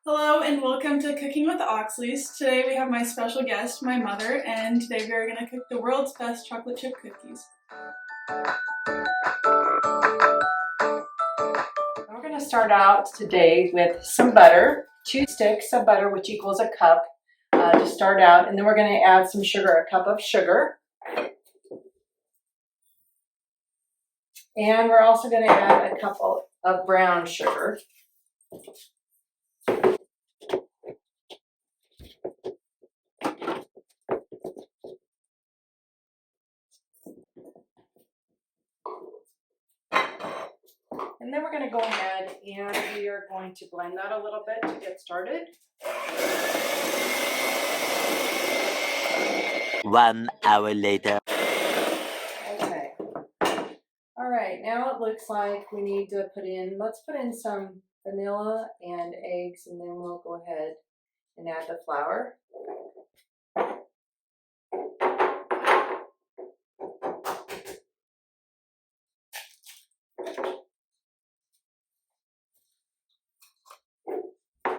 Hello and welcome to Cooking with the Oxleys. Today we have my special guest, my mother, and today we are going to cook the world's best chocolate chip cookies. We're going to start out today with some butter, 2 sticks of butter, which equals a cup to start out, and then we're going to add some sugar, a cup of sugar. And we're also going to add a cup of brown sugar. And then we're going to go ahead and we are going to blend that a little bit to get started. 1 hour later. Okay. All right, now it looks like we need to let's put in some vanilla and eggs, and then we'll go ahead and add the flour.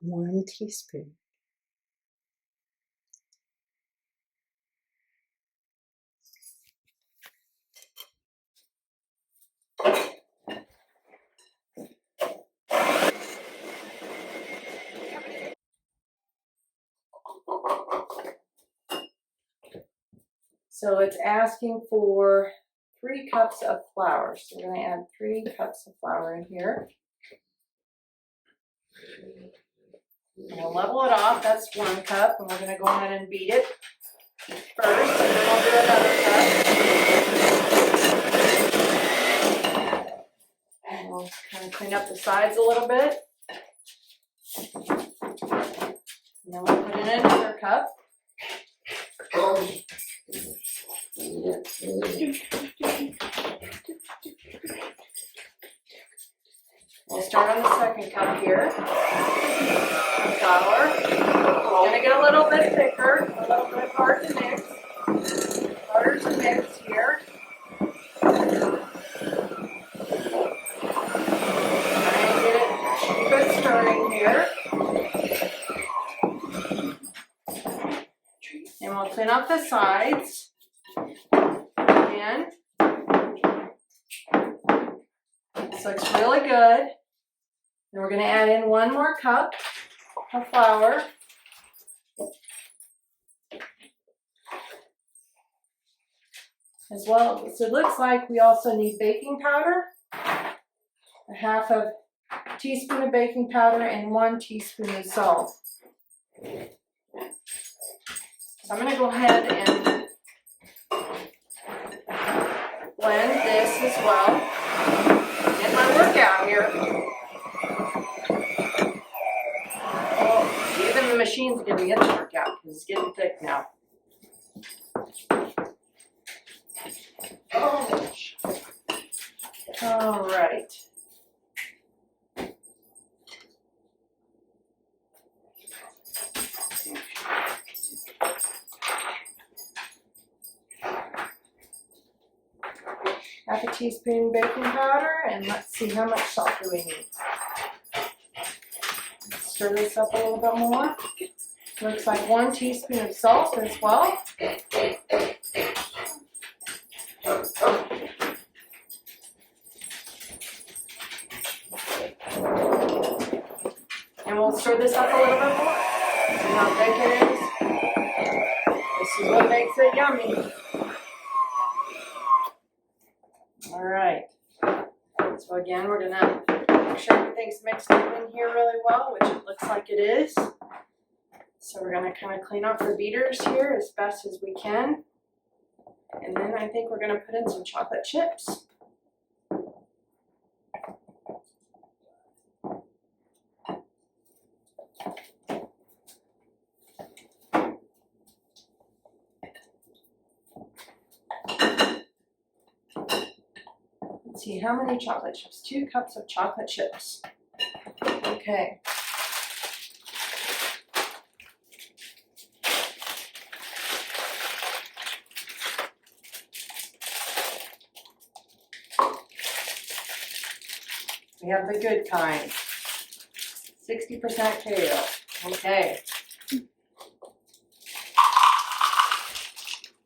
One teaspoon. So it's asking for 3 cups of flour. So we're going to add 3 cups of flour in here. I'm going to level it off. That's 1 cup. And we're going to go ahead and beat it first. And then we'll do another cup. And we'll kind of clean up the sides a little bit. And then we'll put in another cup. We'll start on the 2nd cup here. Flour. It's going to get a little bit thicker, a little bit hard to mix. Harder to mix here. Try and get it good stirring here. And we'll clean up the sides. Again. This looks really good. And we're going to add in 1 more cup of flour. As well, so it looks like we also need baking powder. A half a teaspoon of baking powder and 1 teaspoon of salt. So I'm going to go ahead and blend this as well. Get my workout here. Oh, even the machine's giving it a workout because it's getting thick now. Oh. All right. Half a teaspoon baking powder, and let's see how much salt do we need. Stir this up a little bit more. Looks like 1 teaspoon of salt as well. And we'll stir this up a little bit more. See how thick it is. This is what makes it yummy. All right. So again, we're gonna make sure everything's mixed up in here really well, which it looks like it is. So we're gonna kind of clean off the beaters here as best as we can. And then I think we're gonna put in some chocolate chips. Let's see, how many chocolate chips? 2 cups of chocolate chips. Okay. We have the good kind. 60% KO. Okay.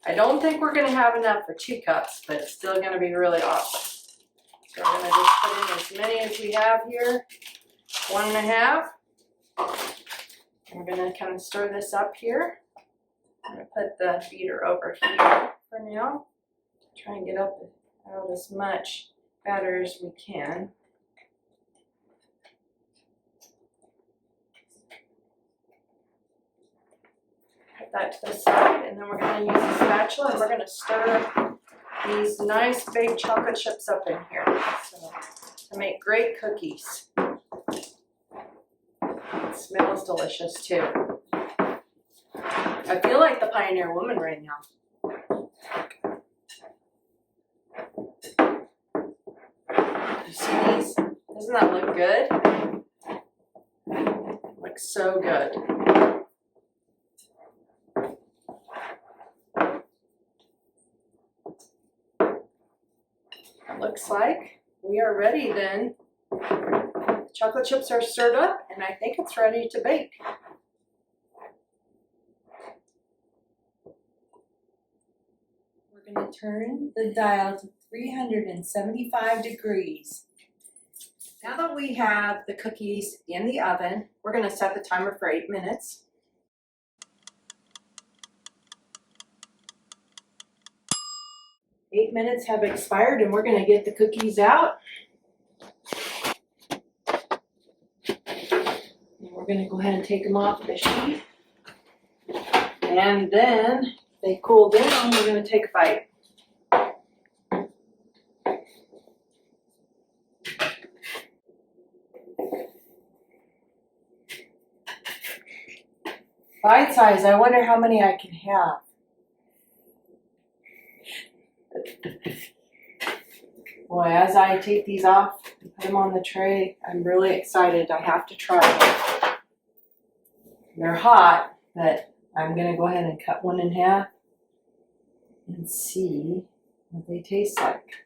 I don't think we're gonna have enough for 2 cups, but it's still gonna be really awesome. So we're gonna just put in as many as we have here. 1.5. We're gonna kind of stir this up here. I'm gonna put the beater over here for now. Try and get out as much batter as we can. Put that to the side, and then we're gonna use a spatula and we're gonna stir these nice big chocolate chips up in here. So, to make great cookies. It smells delicious too. I feel like the Pioneer Woman right now. You see these? Doesn't that look good? Looks so good. It looks like we are ready then. The chocolate chips are stirred up and I think it's ready to bake. We're going to turn the dial to 375 degrees. Now that we have the cookies in the oven, We're going to set the timer for 8 minutes. 8 minutes have expired and we're going to get the cookies out. And we're going to go ahead and take them off the sheet. And then if they cool down, we're going to take a bite. Bite size, I wonder how many I can have. Boy, as I take these off and put them on the tray, I'm really excited. I have to try them. They're hot, but I'm gonna go ahead and cut one in half and see what they taste like.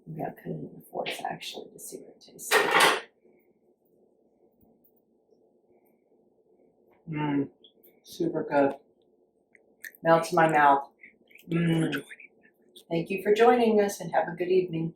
Maybe I'll cut it in fourths actually to see what it tastes like. Super good. Melts in my mouth. Thank you for joining us and have a good evening.